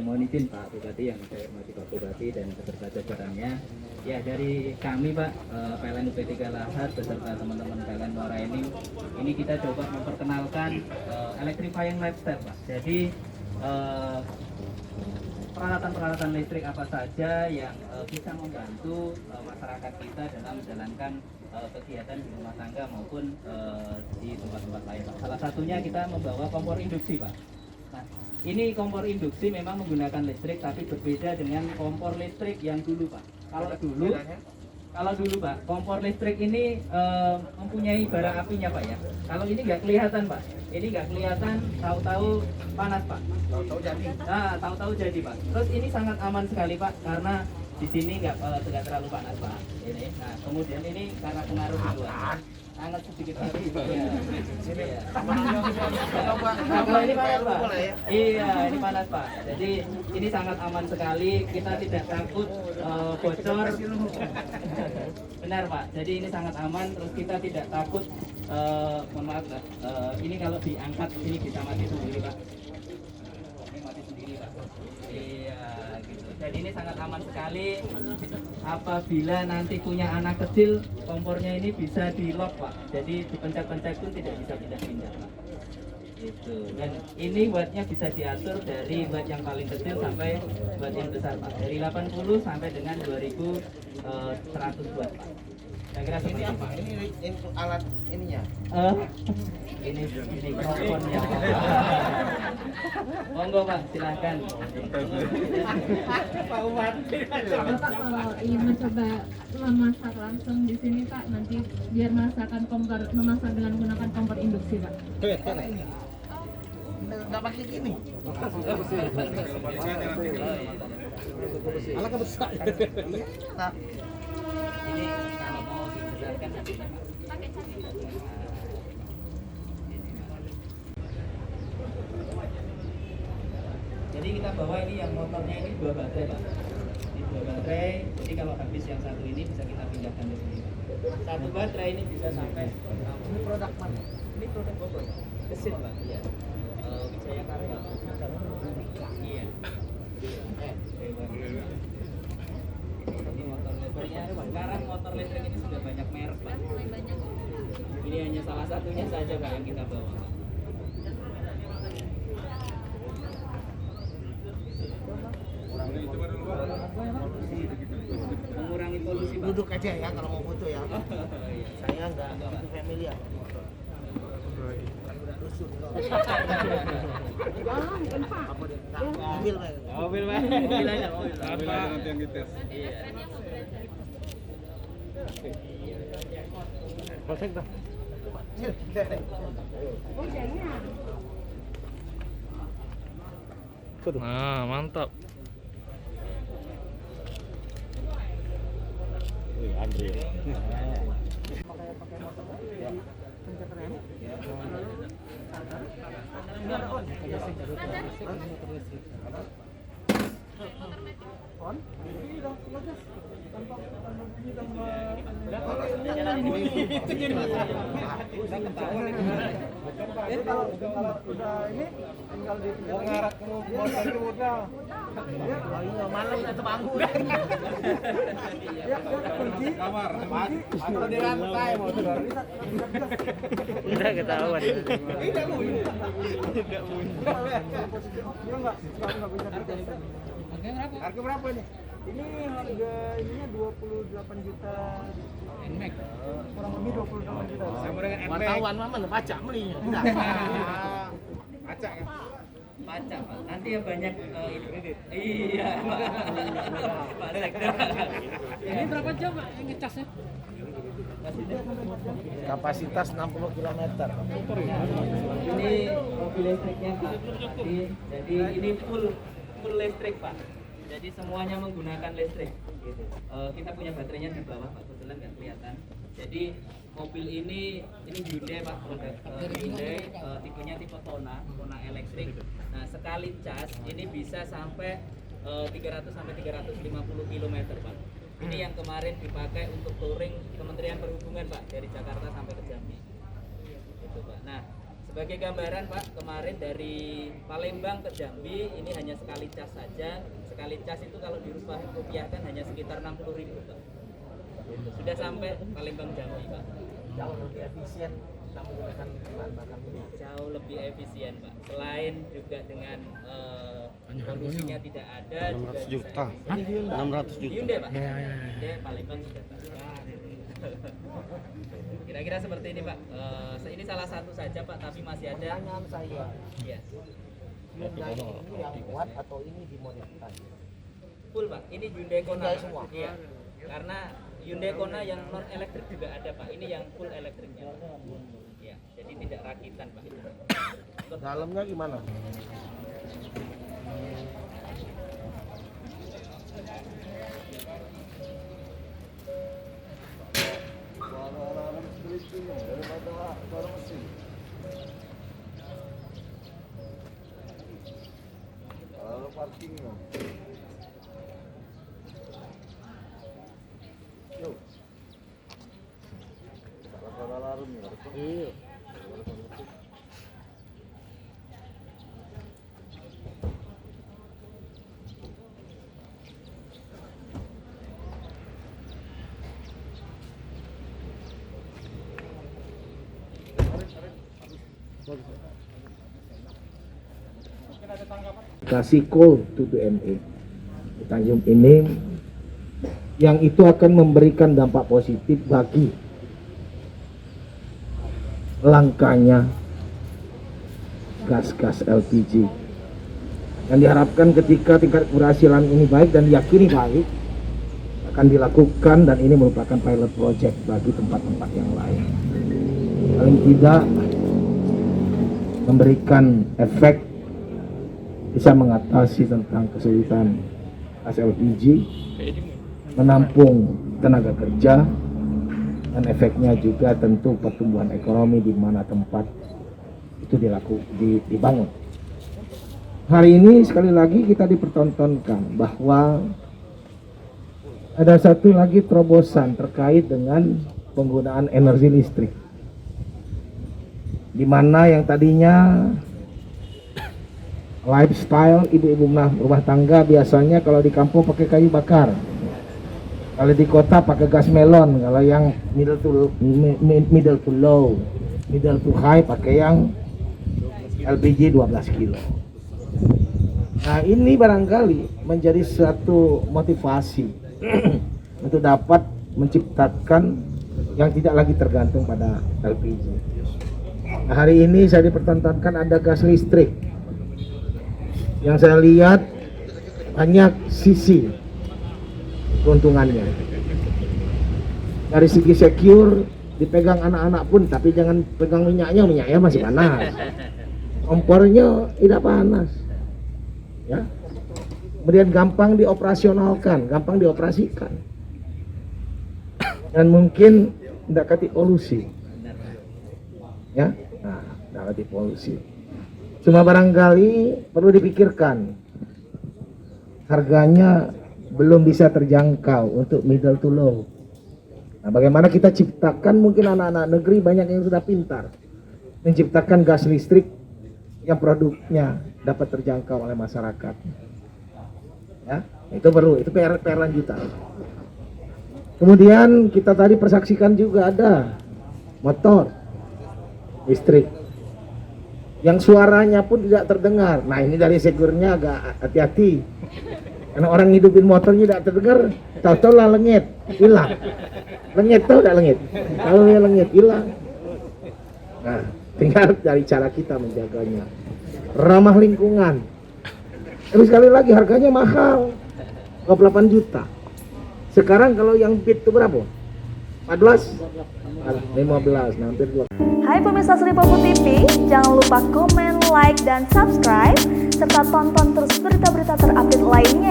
mohon izin Pak Bupati yang saya hormati Pak Bupati dan beserta jajarannya. Ya dari kami Pak PLN UP3 Lahat beserta teman-teman PLN Muara ini kita coba memperkenalkan electrifying lifestyle Pak. Jadi peralatan-peralatan listrik apa saja yang bisa membantu masyarakat kita dalam menjalankan kegiatan di rumah tangga maupun di tempat-tempat lain Pak. Salah satunya kita membawa kompor induksi Pak. Nah, ini kompor induksi memang menggunakan listrik tapi berbeda dengan kompor listrik yang dulu Pak. Kalau dulu Pak, kompor listrik ini mempunyai bara apinya Pak ya. Kalau ini nggak kelihatan Pak. Ini nggak kelihatan, tahu-tahu panas Pak. Tahu-tahu jadi. Nah, tahu-tahu jadi Pak. Terus ini sangat aman sekali Pak karena di sini nggak terlalu panas Pak. Ini. Nah, kemudian ini karena pengaruh di luar. Hangat sedikit Pak. Iya. Kalau ini panas Pak. Iya, ini panas Pak. Jadi ini sangat aman sekali. Kita tidak takut bocor. Benar Pak. Jadi ini sangat aman. Terus kita tidak takut. Mohon maaf Pak. Ini kalau diangkat ini bisa mati sendiri Pak. Ini mati sendiri Pak. Iya, gitu. Jadi ini sangat aman sekali. Apabila nanti punya anak kecil, kompornya ini bisa di lock Pak. Jadi dipencet-pencet pun tidak bisa pindah-pindah Pak. Gitu. Dan ini wattnya bisa diatur dari watt yang paling kecil sampai watt yang besar Pak. Dari 80 sampai dengan 2100 watt Pak. Saya kira ini apa? Ini alat ininya. Ini mikrofonnya. Monggo Pak, silahkan. Bapak kalau ingin mencoba memasak langsung di sini Pak, nanti biar memasak dengan menggunakan kompor induksi Pak. Nggak pakai gini. Alat besar. Iya. Nah, Ini kalau mau dibesarkan nantinya Pak. Pakai Jadi kita bawa ini yang motornya ini 2 baterai Pak. Ini 2 baterai, jadi kalau habis yang satu ini bisa kita pindahkan ke sini. Satu baterai ini bisa sampai ini produk mana? ini produk Bogor. Gesit Pak, iya. Wijaya Karya. Iya. Ini motor listriknya. Sekarang motor listrik ini sudah banyak merek Pak. Ini hanya salah satunya saja Pak yang kita bawa Pak. Mengurangi polusi Pak. Duduk aja ya kalau mau foto ya. Iya. Saya nggak begitu familiar. Rusuh. Apa dia? Mobil Pak. Mobil Pak. Mobil aja, mobil. Mobil aja nanti yang dites. Iya. Polsek dah. Nah, mantap. Andre. Kalau udah ini tinggal di ngarat ke motor itu udah. Oh iya, malam atau bangun. Ya, kunci Kamar. atau di rantai motor. Udah ketahuan. Tidak bunyi. Tidak bunyi. Dia enggak bisa ditekan. Harga berapa ini? Ini harga ininya 28 juta. Nmax. Kurang lebih 28 juta. Sama dengan NMAX. Wartawan mana baca belinya. Acak kan? Baca Pak. Nanti ya banyak ini. Iya Pak. Pak Sekda. Ini berapa jam Pak yang ngecasnya? Kapasitas 60 km. Ini mobil listriknya Pak. Jadi ini full listrik Pak. Jadi semuanya menggunakan listrik. Gitu. Kita punya baterainya di bawah Pak, kebetulan nggak kelihatan. Jadi mobil ini Hyundai Pak, produk Hyundai, tipenya tipe Kona elektrik. Nah sekali cas ini bisa sampai 300 sampai 350 km Pak. Ini yang kemarin dipakai untuk touring Kementerian Perhubungan Pak, dari Jakarta sampai ke Jambi. Gitu Pak. Nah Sebagai gambaran Pak, kemarin dari Palembang ke Jambi ini hanya sekali cas saja. Sekali cas itu kalau dirupiahkan hanya sekitar 60.000 Pak. Sudah sampai Palembang Jambi Pak. Jauh lebih efisien kita menggunakan bahan bakar minyak. Jauh lebih efisien Pak. Selain juga dengan polusinya tidak ada. 600 juta. Hah? 600 juta. Hyundai Pak. Hyundai Palembang sudah Pak. Kira-kira seperti ini Pak. Ini salah satu saja Pak, tapi masih ada. Pertanyaan saya, Iya. Hyundai ini yang kuat atau ini dimodifikasi? Full Pak. Ini Hyundai Kona. Hyundai Pak. semua? Iya. Karena Hyundai Kona yang non elektrik juga ada Pak. Ini yang full elektriknya. Iya. Jadi tidak rakitan Pak. Dalamnya gimana? Kalau parkingnya, yuk, salah alarm ya. Iya. Kasih call to DME Tanjung ini yang itu akan memberikan dampak positif bagi langkanya gas-gas LPG. Dan diharapkan ketika tingkat keberhasilan ini baik dan diyakini baik akan dilakukan, dan ini merupakan pilot project bagi tempat-tempat yang lain. Paling tidak memberikan efek bisa mengatasi tentang kesulitan gas LPG, menampung tenaga kerja, dan efeknya juga tentu pertumbuhan ekonomi di mana tempat itu dibangun. Hari ini sekali lagi kita dipertontonkan bahwa ada satu lagi terobosan terkait dengan penggunaan energi listrik, di mana yang tadinya lifestyle ibu-ibu rumah tangga biasanya kalau di kampung pakai kayu bakar, kalau di kota pakai gas melon, kalau yang middle to low, middle to high pakai yang LPG 12 kilo. Nah ini barangkali menjadi satu motivasi untuk dapat menciptakan yang tidak lagi tergantung pada LPG. Nah, hari ini saya dipertontonkan ada gas listrik yang saya lihat banyak sisi keuntungannya. Dari segi secure, dipegang anak-anak pun, tapi jangan pegang minyaknya masih panas. Kompornya tidak panas. Ya. Kemudian gampang dioperasionalkan, gampang dioperasikan. Dan mungkin tidak kati polusi. Ya. Nah, tidak kati polusi. Cuma barangkali perlu dipikirkan, harganya belum bisa terjangkau untuk middle to low. Nah, bagaimana kita ciptakan, mungkin anak-anak negeri banyak yang sudah pintar menciptakan gas listrik yang produknya dapat terjangkau oleh masyarakat. Ya, itu perlu, itu PR lanjutan. Kemudian kita tadi persaksikan juga ada motor listrik yang suaranya pun tidak terdengar. Nah ini dari segurnya agak hati-hati, karena orang ngidupin motornya tidak terdengar, tahu-tahu lah lengit, hilang. Lengit tahu tidak lengit? Kalau dia lengit hilang. Nah tinggal dari cara kita menjaganya, ramah lingkungan. Tapi sekali lagi harganya mahal, 28 juta. Sekarang kalau yang pit itu berapa? 14? 15, nah hampir 2. Hai pemirsa Sri Popo TV, jangan lupa komen, like, dan subscribe, serta tonton terus berita-berita terupdate lainnya.